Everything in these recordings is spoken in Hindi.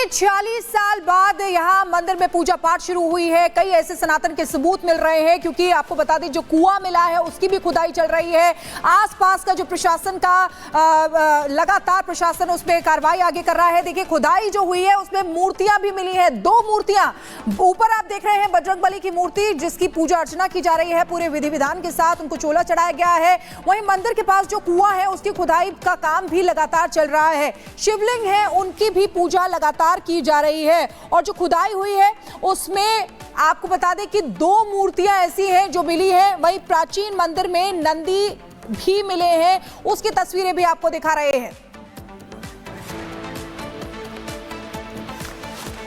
40 साल बाद यहाँ मंदिर में पूजा पाठ शुरू हुई है। कई ऐसे सनातन के सबूत मिल रहे हैं, क्योंकि आपको बता दें जो कुआं मिला है उसकी भी खुदाई चल रही है। आसपास का जो प्रशासन का लगातार प्रशासन उसमें कार्रवाई आगे कर रहा है। देखिए खुदाई जो हुई है उसमें मूर्तियां भी मिली है, 2 मूर्तियां। ऊपर आप देख रहे हैं बजरंगबली की मूर्ति जिसकी पूजा अर्चना की जा रही है, पूरे विधि विधान के साथ उनको चोला चढ़ाया गया है। वहीं मंदिर के पास जो कुआं है उसकी खुदाई का काम भी लगातार चल रहा है। शिवलिंग है उनकी भी पूजा लगातार की जा रही है। और जो खुदाई हुई है उसमें आपको बता दें कि 2 मूर्तियां ऐसी हैं जो मिली है। वहीं प्राचीन मंदिर में नंदी भी मिले हैं, उसकी तस्वीरें भी आपको दिखा रहे हैं।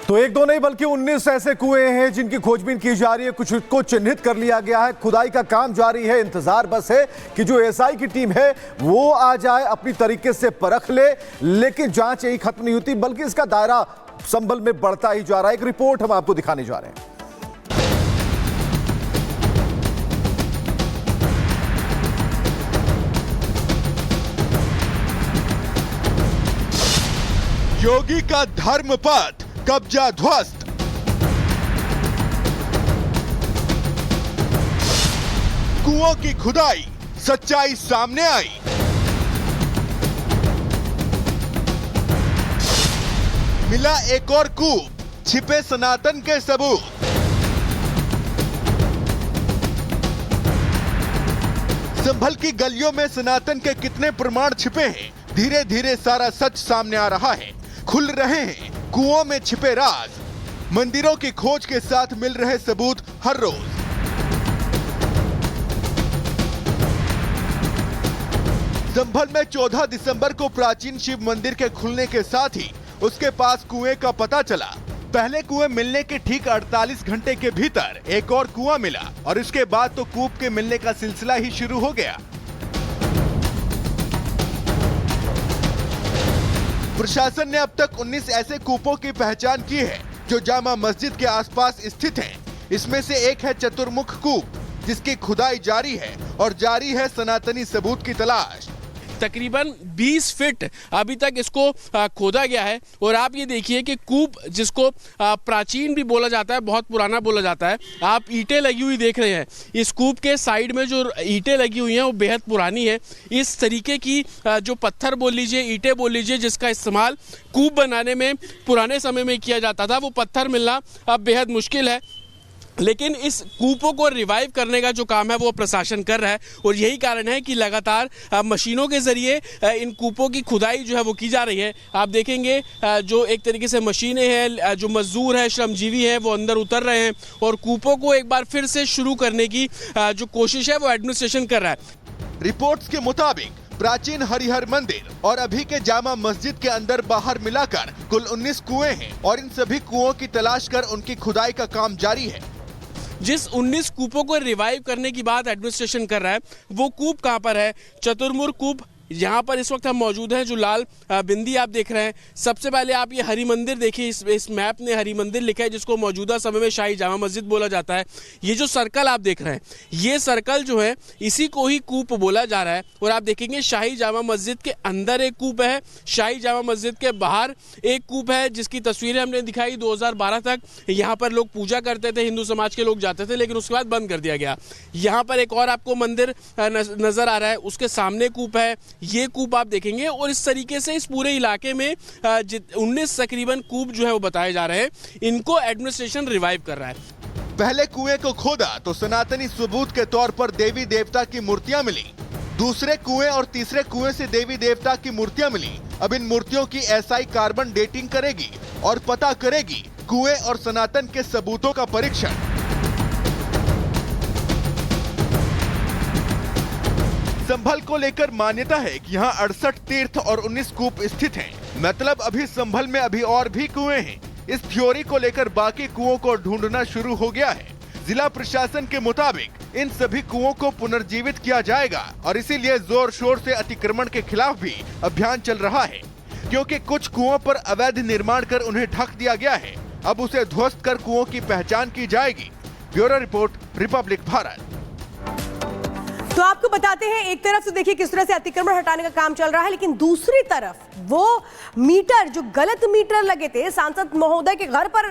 तो 1-2 नहीं बल्कि 19 ऐसे कुएं हैं जिनकी खोजबीन की जा रही है। कुछ को चिन्हित कर लिया गया है, खुदाई का काम जारी है। इंतजार बस है कि जो एसआई की टीम है वो आ जाए, अपनी तरीके से परख ले। लेकिन जांच यही खत्म नहीं होती, बल्कि इसका दायरा संभल में बढ़ता ही जा रहा है। एक रिपोर्ट हम आपको दिखाने जा रहे हैं। योगी का धर्मपथ कब्जा ध्वस्त। कुओं की खुदाई, सच्चाई सामने आई। मिला एक और कूप, छिपे सनातन के सबूत। संभल की गलियों में सनातन के कितने प्रमाण छिपे हैं, धीरे धीरे सारा सच सामने आ रहा है। खुल रहे हैं कुओं में छिपे राज, मंदिरों की खोज के साथ मिल रहे सबूत हर रोज। संभल में 14 दिसंबर को प्राचीन शिव मंदिर के खुलने के साथ ही उसके पास कुएं का पता चला। पहले कुएं मिलने के ठीक 48 घंटे के भीतर एक और कुआं मिला और इसके बाद तो कूप के मिलने का सिलसिला ही शुरू हो गया। प्रशासन ने अब तक 19 ऐसे कूपों की पहचान की है जो जामा मस्जिद के आसपास स्थित हैं। इसमें से एक है चतुर्मुख कूप जिसकी खुदाई जारी है और जारी है सनातनी सबूत की तलाश। तकरीबन 20 फीट अभी तक इसको खोदा गया है। और आप ये देखिए कि कूप जिसको प्राचीन भी बोला जाता है, बहुत पुराना बोला जाता है। आप ईंटें लगी हुई देख रहे हैं, इस कूप के साइड में जो ईंटें लगी हुई हैं वो बेहद पुरानी है। इस तरीके की जो पत्थर बोल लीजिए, ईंटें बोल लीजिए, जिसका इस्तेमाल कूप बनाने में पुराने समय में किया जाता था, वो पत्थर मिलना अब बेहद मुश्किल है। लेकिन इस कूपों को रिवाइव करने का जो काम है वो प्रशासन कर रहा है और यही कारण है कि लगातार मशीनों के जरिए इन कूपों की खुदाई जो है वो की जा रही है। आप देखेंगे जो एक तरीके से मशीनें हैं, जो मजदूर हैं, श्रमजीवी हैं, वो अंदर उतर रहे हैं और कूपों को एक बार फिर से शुरू करने की जो कोशिश है वो एडमिनिस्ट्रेशन कर रहा है। रिपोर्ट्स के मुताबिक प्राचीन हरिहर मंदिर और अभी के जामा मस्जिद के अंदर बाहर मिलाकर कुल 19 कुएं हैं और इन सभी कुओं की तलाश कर उनकी खुदाई का काम जारी है। जिस 19 कूपों को रिवाइव करने की बात एडमिनिस्ट्रेशन कर रहा है वो कूप कहां पर है? चतुर्मुख कूप यहाँ पर इस वक्त हम मौजूद हैं, जो लाल बिंदी आप देख रहे हैं। सबसे पहले आप ये हरि मंदिर देखिए, इस मैप ने हरि मंदिर लिखा है जिसको मौजूदा समय में शाही जामा मस्जिद बोला जाता है। ये जो सर्कल आप देख रहे हैं, ये सर्कल जो है इसी को ही कूप बोला जा रहा है। और आप देखेंगे शाही जामा मस्जिद के अंदर एक कूप है, शाही जामा मस्जिद के बाहर एक कूप है जिसकी तस्वीरें हमने दिखाई। 2012 तक यहाँ पर लोग पूजा करते थे, हिंदू समाज के लोग जाते थे, लेकिन उसके बाद बंद कर दिया गया। यहाँ पर एक और आपको मंदिर नजर आ रहा है, उसके सामने कूप है, ये कूप आप देखेंगे। और इस तरीके से इस पूरे इलाके में 19 तकरीबन कूप जो है वो बताए जा रहे हैं, इनको एडमिनिस्ट्रेशन रिवाइव कर रहा है। पहले कुएं को खोदा तो सनातनी सबूत के तौर पर देवी देवता की मूर्तियां मिली। दूसरे कुएं और तीसरे कुएं से देवी देवता की मूर्तियां मिली। अब इन मूर्तियों की एसआई कार्बन डेटिंग करेगी और पता करेगी कुएं और सनातन के सबूतों का परीक्षण। संभल को लेकर मान्यता है कि यहाँ 68 तीर्थ और 19 कूप स्थित हैं। मतलब अभी संभल में अभी और भी कुएं हैं। इस थ्योरी को लेकर बाकी कुओं को ढूंढना शुरू हो गया है। जिला प्रशासन के मुताबिक इन सभी कुओं को पुनर्जीवित किया जाएगा और इसीलिए जोर शोर से अतिक्रमण के खिलाफ भी अभियान चल रहा है, क्योंकि कुछ कुओं पर अवैध निर्माण कर उन्हें ढक दिया गया है। अब उसे ध्वस्त कर कुओं की पहचान की जाएगी। Bureau report, Republic Bharat. तो आपको बताते हैं, एक तरफ तो देखिए किस तरह से अतिक्रमण हटाने का काम चल रहा है, लेकिन दूसरी तरफ वो मीटर जो गलत मीटर लगे थे, सांसद महोदय के घर पर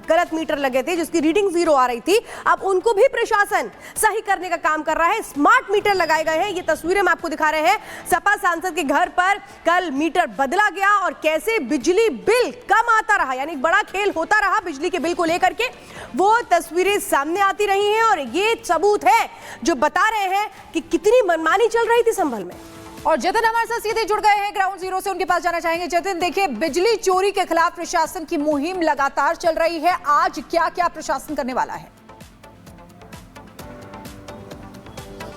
गलत मीटर लगे थे जिसकी रीडिंग 0 आ रही थी, अब उनको भी प्रशासन सही करने का काम कर रहा है। स्मार्ट मीटर लगाए गए हैं, ये तस्वीरें हम आपको दिखा रहे हैं। सपा सांसद के घर पर कल मीटर बदला गया और कैसे बिजली बिल कम आता रहा, यानी बड़ा खेल होता रहा बिजली के बिल को लेकर के, वो तस्वीरें सामने आती रही हैं और ये सबूत है जो बता रहे हैं कि कितनी मनमानी चल रही थी संभल में। और जतिन हमारे साथ सीधे जुड़ गए हैं ग्राउंड जीरो से, उनके पास जाना चाहेंगे। जतिन, देखिए बिजली चोरी के खिलाफ प्रशासन की मुहिम लगातार चल रही है, आज क्या क्या प्रशासन करने वाला है?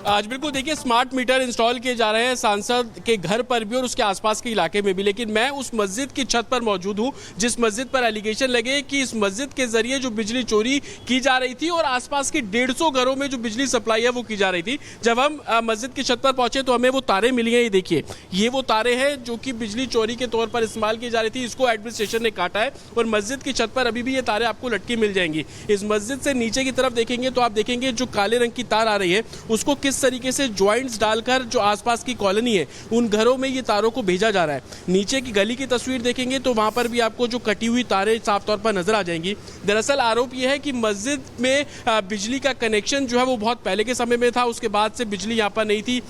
आज बिल्कुल देखिए स्मार्ट मीटर इंस्टॉल किए जा रहे हैं सांसद के घर पर भी और उसके आसपास के इलाके में भी, लेकिन मैं उस मस्जिद की छत पर मौजूद हूं जिस मस्जिद पर एलिगेशन लगे कि इस मस्जिद के जरिए जो बिजली चोरी की जा रही थी और आसपास के 150 घरों में जो बिजली सप्लाई है वो की जा रही थी। जब हम मस्जिद की छत पर पहुंचे तो हमें वो तारे मिली हैं, ये देखिए, ये वो तारे हैं जो कि बिजली चोरी के तौर पर इस्तेमाल की जा रही थी। इसको एडमिनिस्ट्रेशन ने काटा है और मस्जिद की छत पर अभी भी ये तारे आपको लटकी मिल जाएंगी। इस मस्जिद से नीचे की तरफ देखेंगे तो आप देखेंगे जो काले रंग की तार आ रही है उसको किस तरीके से ज्वाइंट्स डालकर जो आसपास की कॉलोनी है उन घरों में ये तारों को भेजा जा रहा है। नीचे की गली की तस्वीर देखेंगे तो वहां पर भी आपको जो कटी हुई तारें साफ तौर पर नजर आ जाएंगी। दरअसल आरोप यह है कि मस्जिद में बिजली का कनेक्शन जो है वो बहुत पहले के समय में था, उसके बाद से बिजली यहाँ पर नहीं थी।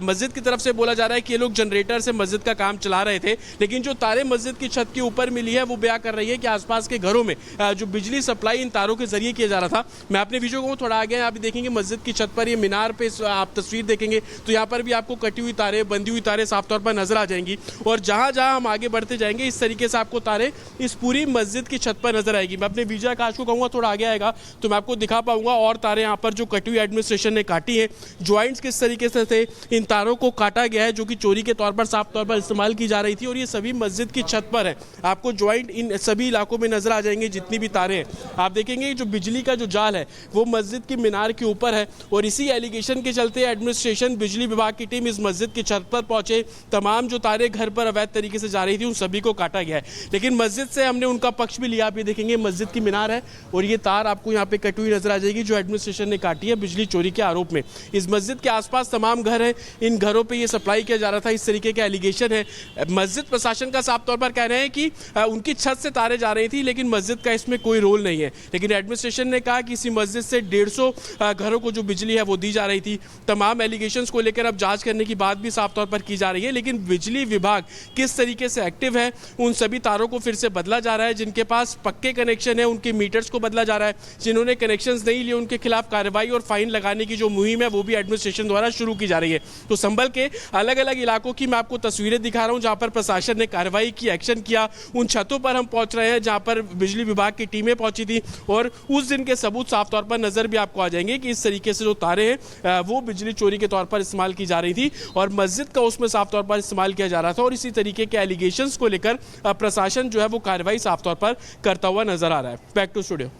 मस्जिद की तरफ से बोला जा रहा है कि ये लोग जनरेटर से मस्जिद का काम चला रहे थे, लेकिन जो तारे मस्जिद की छत के ऊपर मिली है वो बयां कर रही है कि आसपास के घरों में जो बिजली सप्लाई इन तारों के जरिए किया जा रहा था। मैं अपने वीडियो को थोड़ा आगे आप देखेंगे, मस्जिद की छत पर ये मीनार पे आप तस्वीर देखेंगे तो यहाँ पर भी आपको कटी हुई तारें, बंधी हुई तारें साफ तौर पर नजर आ जाएंगी और जहां जहां हम आगे बढ़ते जाएंगे इस तरीके से आपको तारें इस पूरी मस्जिद की छत पर नजर आएगी। मैं अपने विजय आकाश को कहूंगा थोड़ा आगे आएगा तो मैं आपको दिखा पाऊंगा और तारें यहाँ पर जो कटी हुई एडमिनिस्ट्रेशन ने काटी है, ज्वाइंट्स किस तरीके से थे, इन तारों को काटा गया है जो कि चोरी के तौर पर साफ तौर पर इस्तेमाल की जा रही थी और ये सभी मस्जिद की छत पर है। आपको ज्वाइंट इन सभी इलाकों में नजर आ जाएंगे जितनी भी तारें हैं। आप देखेंगे जो बिजली का जो जाल है वो मस्जिद की मीनार के ऊपर है और इसी एलिगेशन के चलते एडमिनिस्ट्रेशन, बिजली विभाग की टीम इस मस्जिद की छत पर पहुंचे। तमाम जो तारें घर पर अवैध तरीके से जा रही थी उन सभी को काटा गया है, लेकिन मस्जिद से हमने उनका पक्ष भी लिया। आप ये देखेंगे मस्जिद की मीनार है और ये तार आपको यहाँ पे कटी हुई नजर आ जाएगी जो एडमिनिस्ट्रेशन ने काटी है बिजली चोरी के आरोप में। इस मस्जिद के आसपास तमाम घर हैं, इन घरों पे ये सप्लाई किया जा रहा था, इस तरीके का एलिगेशन है। मस्जिद प्रशासन का साफ तौर पर कह रहे हैं कि उनकी छत से तारें जा रही थी लेकिन मस्जिद का इसमें कोई रोल नहीं है, लेकिन एडमिनिस्ट्रेशन ने कहा कि इसी मस्जिद से 150 घरों को जो बिजली है वो दी जा रही थी। तमाम एलिगेशंस को लेकर अब जांच करने की बात भी साफ तौर पर की जा रही है, लेकिन बिजली विभाग किस तरीके से एक्टिव है, उन सभी तारों को फिर से बदला जा रहा है। जिनके पास पक्के कनेक्शन है उनके मीटर्स को बदला जा रहा है, जिन्होंने कनेक्शंस नहीं लिए उनके खिलाफ कार्रवाई और फाइन लगाने की जो मुहिम है वो भी एडमिनिस्ट्रेशन द्वारा शुरू की जा रही है। तो संभल के अलग अलग इलाकों की मैं आपको तस्वीरें दिखा रहा हूं जहां पर प्रशासन ने कार्रवाई की, एक्शन किया। उन छतों पर हम पहुंच रहे हैं जहां पर बिजली विभाग की टीमें पहुंची थी और उस दिन के सबूत साफ तौर पर नजर भी आपको आ जाएंगे कि इस तरीके से जो तारे हैं वो बिजली चोरी के तौर पर इस्तेमाल की जा रही थी और मस्जिद का उसमें साफ तौर पर इस्तेमाल किया जा रहा था और इसी तरीके के एलिगेशंस को लेकर प्रशासन जो है वो कार्रवाई साफ तौर पर करता हुआ नजर आ रहा है। Back to studio.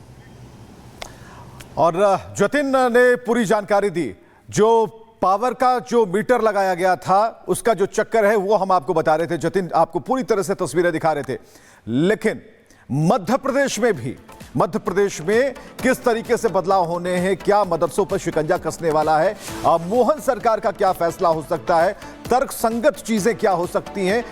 और जतिन ने पूरी जानकारी दी। जो पावर का जो मीटर लगाया गया था उसका जो चक्कर है वो हम आपको बता रहे थे, जतिन आपको पूरी तरह से तस्वीरें दिखा रहे थे। लेकिन मध्य प्रदेश में किस तरीके से बदलाव होने हैं, क्या मदरसों पर शिकंजा कसने वाला है, मोहन सरकार का क्या फैसला हो सकता है, तर्कसंगत चीजें क्या हो सकती हैं,